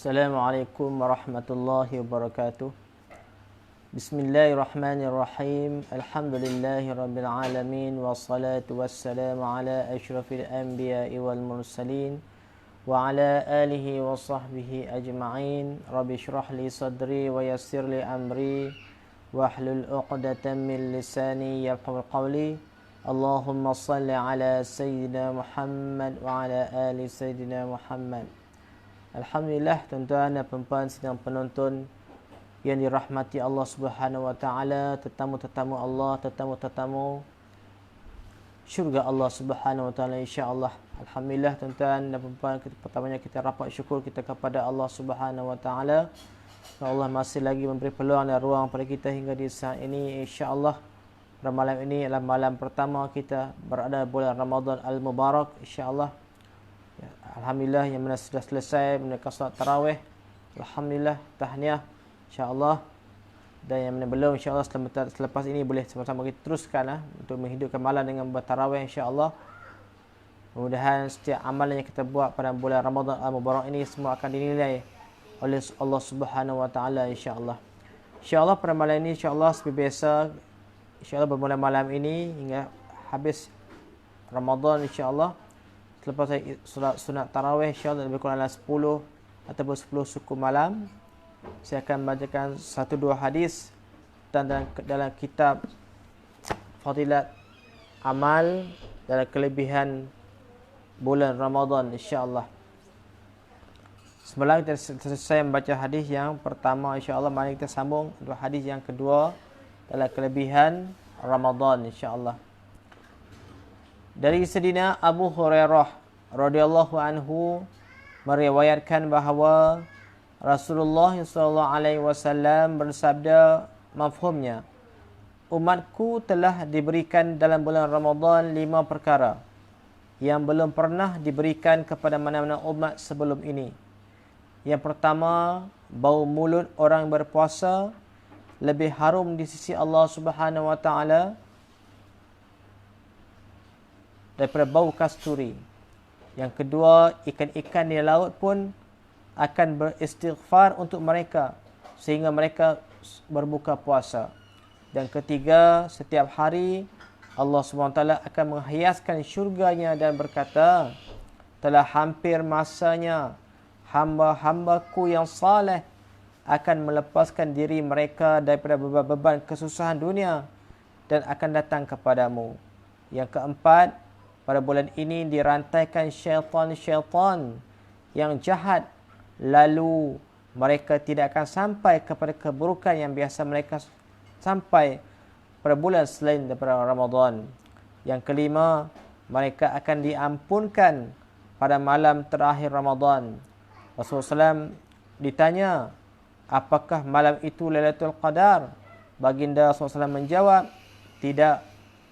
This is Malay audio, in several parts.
Assalamualaikum warahmatullahi wabarakatuh. Bismillahirrahmanirrahim. Alhamdulillahi rabbil alamin wassalatu wassalamu ala asyrafil anbiya'i wal mursalin wa ala alihi wa sahbihi ajma'in. Rabbi shrah li sadri wa yassir li amri wahlul 'uqdatam min lisani yafqahu qawli. Allahumma salli ala sayyidina Muhammad wa ala ali sayyidina Muhammad. Alhamdulillah, tuan-tuan dan puan-puan sedang penonton yang dirahmati Allah Subhanahu wa taala, tetamu-tetamu Allah, tetamu-tetamu syurga Allah Subhanahu wa taala insya-Allah. Alhamdulillah tuan-tuan dan puan-puan, pertamanya kita rapat syukur kita kepada Allah Subhanahu wa taala. Allah masih lagi memberi peluang dan ruang pada kita hingga di saat ini insya-Allah. Pada malam ini adalah malam pertama kita berada bulan Ramadan Al-Mubarak insya-Allah. Alhamdulillah yang mana sudah selesai menunaikan solat tarawih. Alhamdulillah, tahniah insya-Allah. Dan yang mana belum insya-Allah selepas ini boleh sama-sama kita teruskan untuk menghidupkan malam dengan bertarawih insya-Allah. Mudah-mudahan setiap amalan yang kita buat pada bulan Ramadan Al-Mubarak ini semua akan dinilai oleh Allah Subhanahu wa taala insya-Allah. Insya-Allah pada malam ini insya-Allah seperti biasa insya-Allah bermula malam ini hingga habis Ramadan insya-Allah. Selepas saya solat sunat tarawih insya-Allah lebih kurang dalam 10 ataupun 10 suku malam, saya akan bacakan 1-2 hadis dalam kitab Fadilat Amal dalam kelebihan bulan Ramadan insya-Allah. Sebelum kita selesai membaca hadis yang pertama insya-Allah, mari kita sambung untuk hadis yang kedua dalam kelebihan Ramadan insya-Allah. Dari Sayyidina Abu Hurairah radhiyallahu anhu meriwayatkan bahawa Rasulullah sallallahu alaihi wasallam bersabda, mafhumnya, umatku telah diberikan dalam bulan Ramadan 5 perkara yang belum pernah diberikan kepada mana-mana umat sebelum ini. Yang pertama, bau mulut orang berpuasa lebih harum di sisi Allah Subhanahu wa taala daripada bau kasturi. Yang kedua, ikan-ikan di laut pun akan beristighfar untuk mereka sehingga mereka berbuka puasa. Dan ketiga, setiap hari Allah SWT akan menghiaskan syurganya dan berkata, telah hampir masanya hamba-hambaku yang saleh akan melepaskan diri mereka daripada beban-beban kesusahan dunia dan akan datang kepadamu. Yang keempat, pada bulan ini dirantaikan syaitan-syaitan yang jahat, lalu mereka tidak akan sampai kepada keburukan yang biasa mereka sampai pada bulan selain daripada Ramadan. Yang kelima, mereka akan diampunkan pada malam terakhir Ramadan. Rasulullah SAW ditanya, apakah malam itu Lailatul Qadar? Baginda Rasulullah SAW menjawab, tidak.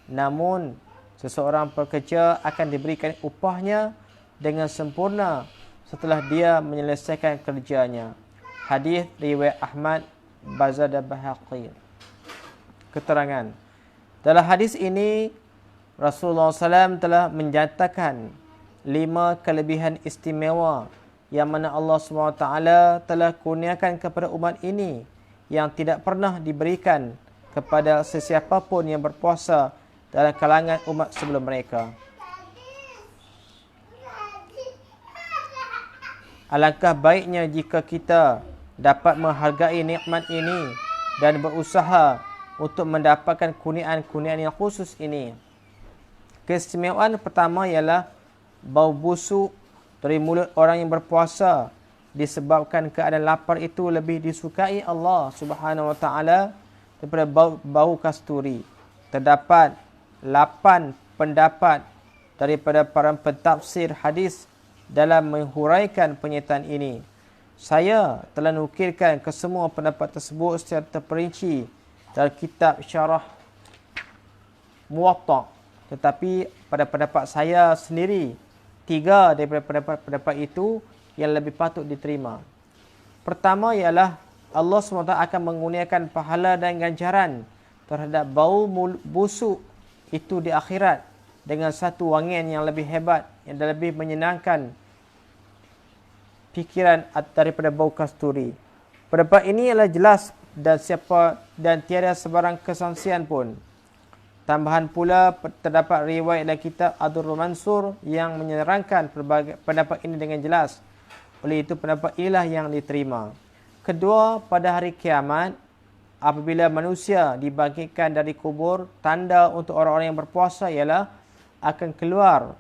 Namun seseorang pekerja akan diberikan upahnya dengan sempurna setelah dia menyelesaikan kerjanya. Hadis riwayat Ahmad, Bazzar dan Baihaqi. Keterangan. Dalam hadis ini Rasulullah SAW telah menyatakan 5 kelebihan istimewa yang mana Allah SWT telah kurniakan kepada umat ini yang tidak pernah diberikan kepada sesiapa pun yang berpuasa dalam kalangan umat sebelum mereka. Alangkah baiknya jika kita dapat menghargai nikmat ini dan berusaha untuk mendapatkan kurniaan-kurniaan yang khusus ini. Keistimewaan pertama ialah bau busuk dari mulut orang yang berpuasa disebabkan keadaan lapar itu lebih disukai Allah Subhanahu wa taala daripada bau kasturi. Terdapat 8 pendapat daripada para pentafsir hadis dalam menghuraikan pernyataan ini. Saya telah nukilkan kesemua pendapat tersebut secara terperinci dalam kitab Syarah Muwatta. Tetapi pada pendapat saya sendiri, 3 daripada pendapat itu yang lebih patut diterima. Pertama ialah Allah SWT akan mengurniakan pahala dan ganjaran terhadap bau busuk itu di akhirat dengan satu wangian yang lebih hebat, yang lebih menyenangkan fikiran daripada bau kasturi. Pendapat ini adalah jelas dan tiada sebarang kesangsian pun. Tambahan pula, terdapat riwayat dalam kitab Ad-Durrul Mansur yang menerangkan pendapat ini dengan jelas. Oleh itu, pendapat inilah yang diterima. Kedua, pada hari kiamat, apabila manusia dibangkitkan dari kubur, tanda untuk orang-orang yang berpuasa ialah akan keluar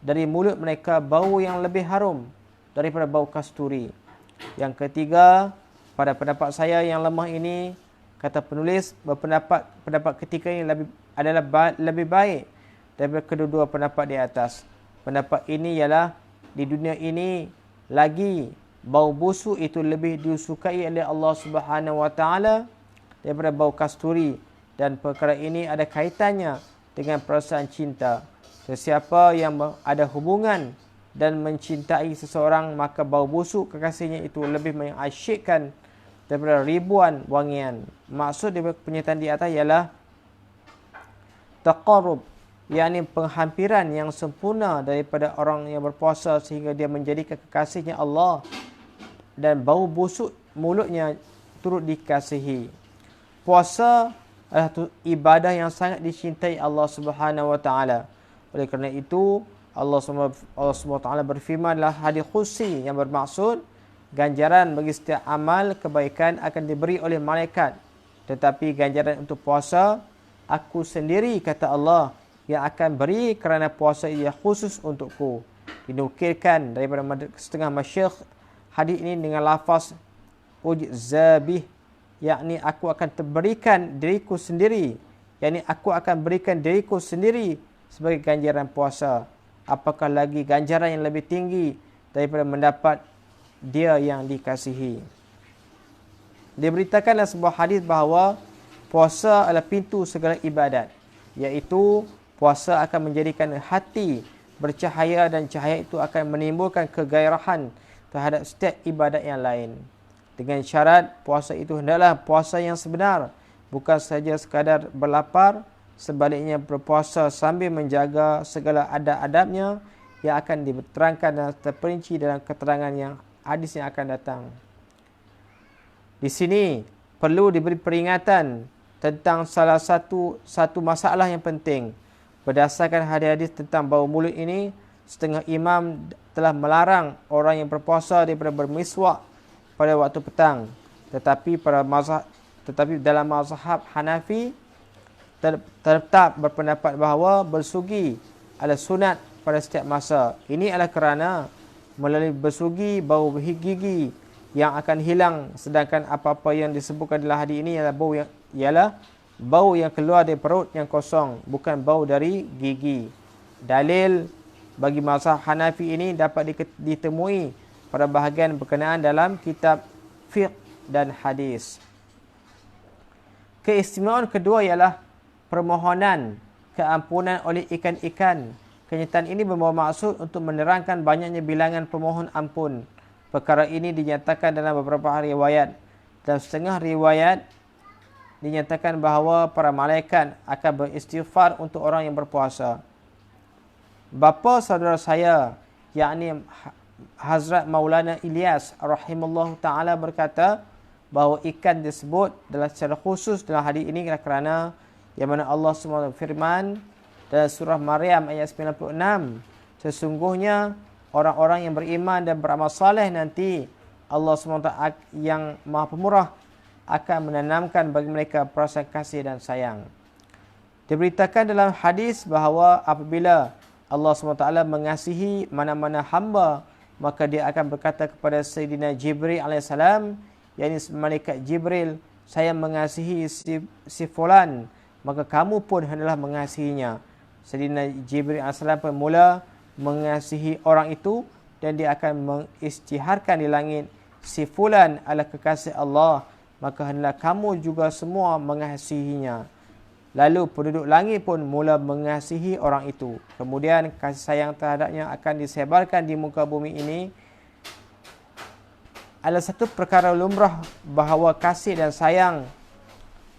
dari mulut mereka bau yang lebih harum daripada bau kasturi. Yang ketiga, pada pendapat saya yang lemah ini, kata penulis pendapat ketiga ini adalah lebih baik daripada kedua-dua pendapat di atas. Pendapat ini ialah di dunia ini lagi bau busuk itu lebih disukai oleh Allah Subhanahu Wa Taala daripada bau kasturi, dan perkara ini ada kaitannya dengan perasaan cinta. Sesiapa yang ada hubungan dan mencintai seseorang, maka bau busuk kekasihnya itu lebih mengasyikkan daripada ribuan wangian. Maksud daripada pernyataan di atas ialah taqarrub, yakni penghampiran yang sempurna daripada orang yang berpuasa sehingga dia menjadikan kekasihnya Allah dan bau busuk mulutnya turut dikasihi. Puasa adalah ibadah yang sangat dicintai Allah Subhanahu Wa Taala. Oleh kerana itu, Allah SWT berfirman dalam hadis qudsi yang bermaksud ganjaran bagi setiap amal kebaikan akan diberi oleh malaikat, tetapi ganjaran untuk puasa aku sendiri, kata Allah, yang akan beri kerana puasa ia khusus untukku. Dinukilkan daripada setengah masyayikh hadis ini dengan lafaz ujzabih, yakni aku akan berikan diriku sendiri, yakni aku akan berikan diriku sendiri sebagai ganjaran puasa. Apakah lagi ganjaran yang lebih tinggi daripada mendapat dia yang dikasihi? Diberitakan dalam sebuah hadis bahawa puasa adalah pintu segala ibadat, iaitu puasa akan menjadikan hati bercahaya dan cahaya itu akan menimbulkan kegairahan terhadap setiap ibadat yang lain. Dengan syarat puasa itu hendaklah puasa yang sebenar, bukan saja sekadar berlapar. Sebaliknya berpuasa sambil menjaga segala adab-adabnya yang akan diterangkan dan terperinci dalam keterangan yang hadis yang akan datang. Di sini perlu diberi peringatan tentang salah satu masalah yang penting. Berdasarkan hadis-hadis tentang bau mulut ini, setengah imam telah melarang orang yang berpuasa daripada bermiswak pada waktu petang. Tetapi dalam mazhab Hanafi tetap berpendapat bahawa bersugi adalah sunat pada setiap masa. Ini adalah kerana melalui bersugi bau gigi yang akan hilang, sedangkan apa-apa yang disebutkan dalam hadis ini ialah bau yang keluar dari perut yang kosong, bukan bau dari gigi. Dalil bagi mazhab Hanafi ini dapat ditemui pada bahagian berkenaan dalam kitab fiqh dan hadis. Keistimewaan kedua ialah permohonan keampunan oleh ikan-ikan. Kenyataan ini membawa maksud untuk menerangkan banyaknya bilangan pemohon ampun. Perkara ini dinyatakan dalam beberapa riwayat. Dalam setengah riwayat dinyatakan bahawa para malaikat akan beristighfar untuk orang yang berpuasa. Bapa saudara saya, yakni Hazrat Maulana Ilyas rahimahullah ta'ala berkata bahawa ikan disebut dalam secara khusus dalam hadis ini kerana yang mana Allah SWT firman dalam surah Maryam ayat 96, sesungguhnya orang-orang yang beriman dan beramal saleh nanti Allah SWT yang Maha Pemurah akan menanamkan bagi mereka perasaan kasih dan sayang. Diberitakan dalam hadis bahawa apabila Allah SWT mengasihi mana-mana hamba, maka dia akan berkata kepada Sayyidina Jibril AS, yakni malaikat Jibril, saya mengasihi si fulan, maka kamu pun hendaklah mengasihinya. Sayyidina Jibril AS pun mula mengasihi orang itu dan dia akan mengisytiharkan di langit, si fulan adalah kekasih Allah, maka hendaklah kamu juga semua mengasihinya. Lalu penduduk langit pun mula mengasihi orang itu. Kemudian kasih sayang terhadapnya akan disebarkan di muka bumi ini. Adalah satu perkara lumrah bahawa kasih dan sayang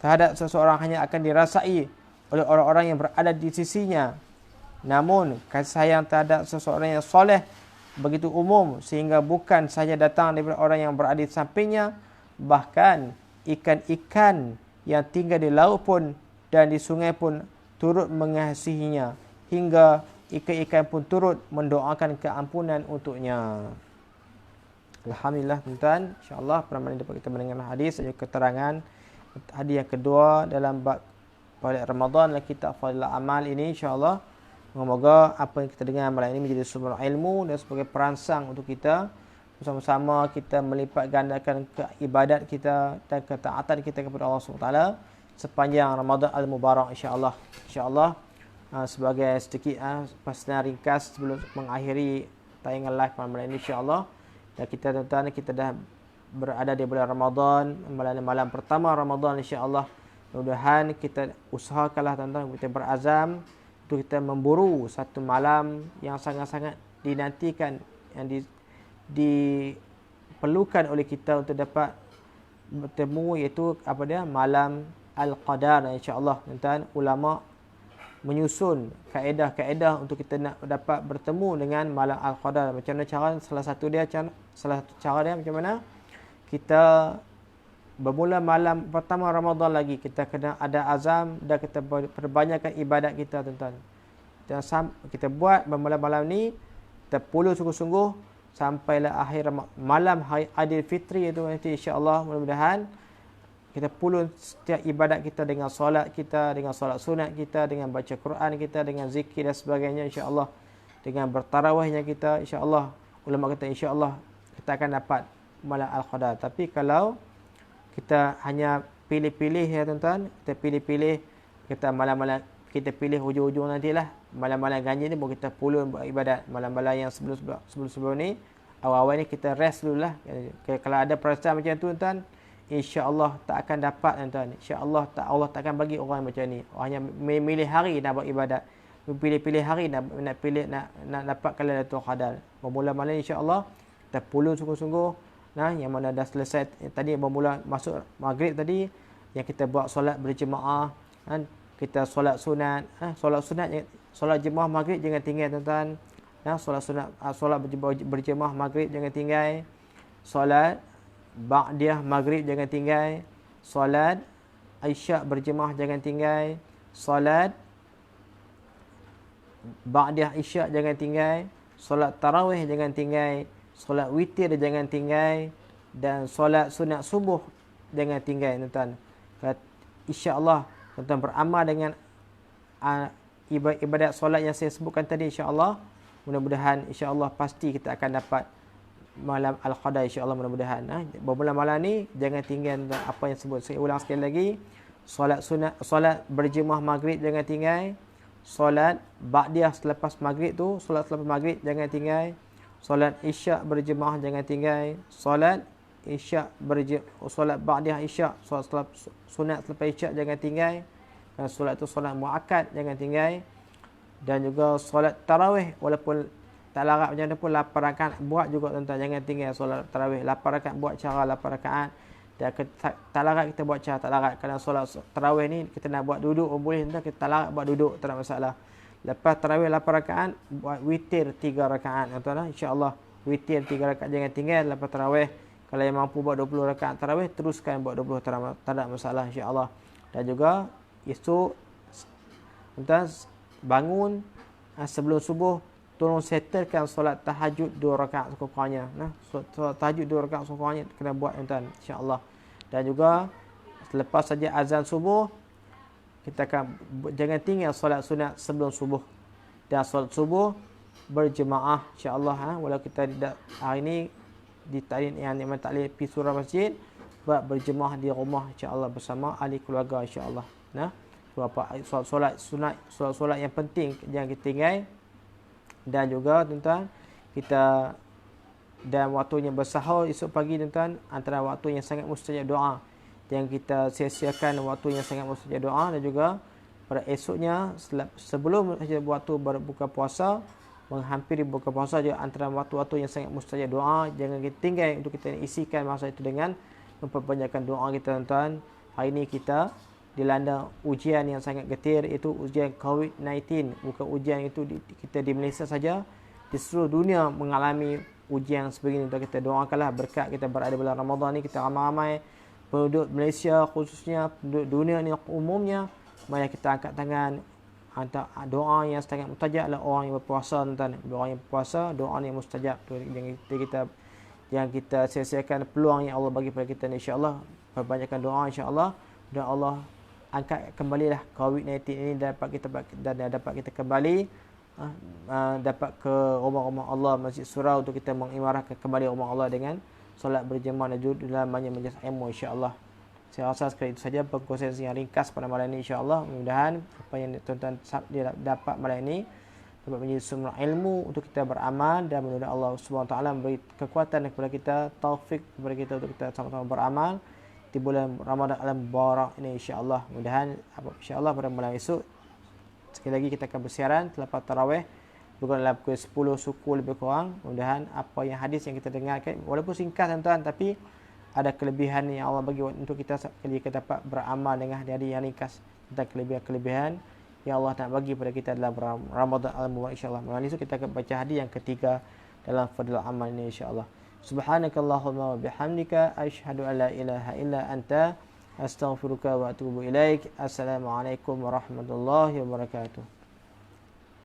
terhadap seseorang hanya akan dirasai oleh orang-orang yang berada di sisinya. Namun kasih sayang terhadap seseorang yang soleh begitu umum sehingga bukan sahaja datang daripada orang yang berada di sampingnya, bahkan ikan-ikan yang tinggal di laut pun dan di sungai pun turut mengasihinya, hingga ikan-ikan pun turut mendoakan keampunan untuknya. Alhamdulillah tuan-tuan, insya-Allah pada malam ini dapat kita mendengar hadis dan keterangan hadis yang kedua dalam bab pada Ramadan dan kitab Fadilah Amal ini, insya-Allah. Semoga apa yang kita dengar malam ini menjadi sumber ilmu dan sebagai perangsang untuk kita bersama-sama kita melipat gandakan ibadat kita dan ketaatan kita kepada Allah SWT sepanjang Ramadan Al-Mubarak, insya-Allah. Insya-Allah sebagai sedikit pasaran ringkas sebelum mengakhiri tayangan live malam ini, insya-Allah. Dan kita tuan-tuan, kita dah berada di bulan Ramadan, malam pertama Ramadan, insya-Allah. Mudah-mudahan kita usahakanlah tuan-tuan, kita berazam untuk kita memburu satu malam yang sangat-sangat dinantikan, yang diperlukan oleh kita untuk dapat bertemu, iaitu apa dia, malam Al-Qadar, insya-Allah. Tuan-tuan, ulama menyusun kaedah-kaedah untuk kita nak dapat bertemu dengan malam Al-Qadar. Macam mana cara? Salah satu cara dia macam mana? Kita bermula malam pertama Ramadan lagi, kita kena ada azam dan kita perbanyakkan ibadat kita, tuan-tuan. Kita buat bermula malam ni, kita puluh sungguh-sungguh sampailah akhir malam hari Aidilfitri itu nanti, insya-Allah. Mudah-mudahan kita puluh setiap ibadat kita dengan solat kita, dengan solat sunat kita, dengan baca Quran kita, dengan zikir dan sebagainya, insya-Allah. Dengan bertarawihnya kita, insya-Allah. Ulama kata insya-Allah kita akan dapat malam Al-Qadar. Tapi kalau kita hanya pilih-pilih ya tuan-tuan, kita pilih-pilih, kita malam-malam kita pilih hujung-hujung nantilah, malam-malam ganjil ni baru kita puluh buat ibadat. Malam-malam yang sebelum ni, awal-awal ni kita rest dululah. Kalau ada perasaan macam tu tuan, insya-Allah tak akan dapat tuan. Insya-Allah Allah tak akan bagi orang macam ni. Hanya memilih hari nak buat ibadat, pilih-pilih hari nak dapat Lailatul Qadar. Bermula malam insya-Allah kita puluh sungguh-sungguh. Yang mana dah selesai tadi, bermula masuk maghrib tadi, yang kita buat solat berjemaah, kita solat sunat, solat jemaah maghrib jangan tinggal tuan-tuan. Solat sunat, solat berjemaah maghrib jangan tinggal. Solat ba'diyah maghrib jangan tinggal. Solat isyak berjemaah jangan tinggal. Solat ba'diyah isyak jangan tinggal. Solat tarawih jangan tinggal. Solat witir jangan tinggal, dan solat sunat subuh jangan tinggal, tuan-tuan. Insya-Allah tuan-tuan beramal dengan ibadat solat yang saya sebutkan tadi, insya-Allah. Mudah-mudahan insya-Allah pasti kita akan dapat malam Al-Qadar, insya-Allah. Mudah-mudahan bermula malam ni jangan tinggal apa yang sebut. Saya ulang sekali lagi, solat sunat, solat berjemaah maghrib jangan tinggal. Solat ba'diyah selepas maghrib tu, solat selepas maghrib jangan tinggal. Solat isyak berjemaah jangan tinggal. Solat ba'diyah isyak, solat sunat selepas isyak jangan tinggal. Dan solat tu solat muakkad jangan tinggal. Dan juga solat tarawih, walaupun tak larat macam mana pun 8 rakaat buat juga, tuan-tuan. Jangan tinggal solat tarawih 8 rakaat, buat cara 8 rakaat. Dan tak larat kita buat cara tak larat. Kerana solat tarawih ni kita nak buat duduk boleh, tuan-tuan. Kita tak larat buat duduk, tak ada masalah. Lepas tarawih 8 rakaat, buat witir 3 rakaat, tuan-tuan. InsyaAllah witir 3 rakaat jangan tinggal lepas tarawih. Kalau yang mampu buat 20 rakaat tarawih, teruskan buat 20 tarawih, tak ada masalah, insya-Allah. Dan juga esok tuan-tuan bangun sebelum subuh, tolong settlekan solat tahajud 2 rakaat sekurang-kurangnya. Solat tahajud 2 rakaat sekurang-kurangnya kena buat, tuan-tuan, insya-Allah. Dan juga selepas saja azan subuh, kita akan jangan tinggal solat sunat sebelum subuh. Dan solat subuh berjemaah, insya-Allah. Walau kita tidak hari ini di ta'lim yang tak boleh pergi surau masjid, buat berjemaah di rumah, insya-Allah, bersama ahli keluarga, insya-Allah. Solat sunat, solat yang penting jangan kita tinggal. Dan juga tuan-tuan, kita dan waktunya bersahur esok pagi, tuan-tuan, antara waktu yang sangat mustajab doa. Yang kita sia-siakan waktu yang sangat mustajab doa. Dan juga pada esoknya sebelum waktu berbuka puasa, menghampiri buka puasa juga antara waktu-waktu yang sangat mustajab doa. Jangan kita tinggal untuk kita isikan masa itu dengan memperbanyakkan doa kita, tuan-tuan. Hari ini kita dilanda ujian yang sangat getir, iaitu ujian COVID-19. Bukan ujian itu kita di Malaysia saja, di seluruh dunia mengalami ujian sebegini. Untuk kita doakanlah berkat kita berada bulan Ramadan ni, kita ramai-ramai penduduk Malaysia khususnya, penduduk dunia ni umumnya, mari kita angkat tangan, doa yang sangat mustajab adalah orang yang berpuasa, tuan. Orang yang berpuasa, doa yang mustajab. Yang kita sia-siakan peluang yang Allah bagi pada kita ni, insya-Allah perbanyakkan doa insya-Allah, dan Allah angkat kembalilah COVID-19 ini dapat kita kembali dapat ke rumah-rumah Allah, Masjid Surau, untuk kita mengimarahkan kembali rumah Allah dengan solat berjemaah dan dalam majlis ilmu insya-Allah. Saya rasa sekali itu saja perkongsian yang ringkas pada malam ini insya-Allah. Mudah-mudahan apa yang tuan-tuan dapat malam ini dapat menjadi sumber ilmu untuk kita beramal, dan mudah-mudahan Allah Subhanahu Wa Taala memberi kekuatan kepada kita, taufik kepada kita untuk kita sama-sama beramal di bulan Ramadan al-Mubarak ini insya-Allah. Mudah-mudahan insya-Allah pada malam esok sekali lagi kita akan bersiaran selepas tarawih bukan dalam pukul 10 suku lebih kurang. Mudah-mudahan apa yang hadis yang kita dengarkan walaupun singkat tuan-tuan, tapi ada kelebihan yang Allah bagi untuk kita dapat beramal dengan hari-hari yang ringkas, tentang kelebihan-kelebihan yang Allah nak bagi pada kita dalam Ramadan al-Mubarak insya-Allah. Malam ini kita akan baca hadis yang ketiga dalam fadhil amal ini insya-Allah. Subhanakallahumma wa bihamdika asyhadu an la ilaha illa anta astaghfiruka wa atubu ilaik. Assalamualaikum warahmatullahi wabarakatuh.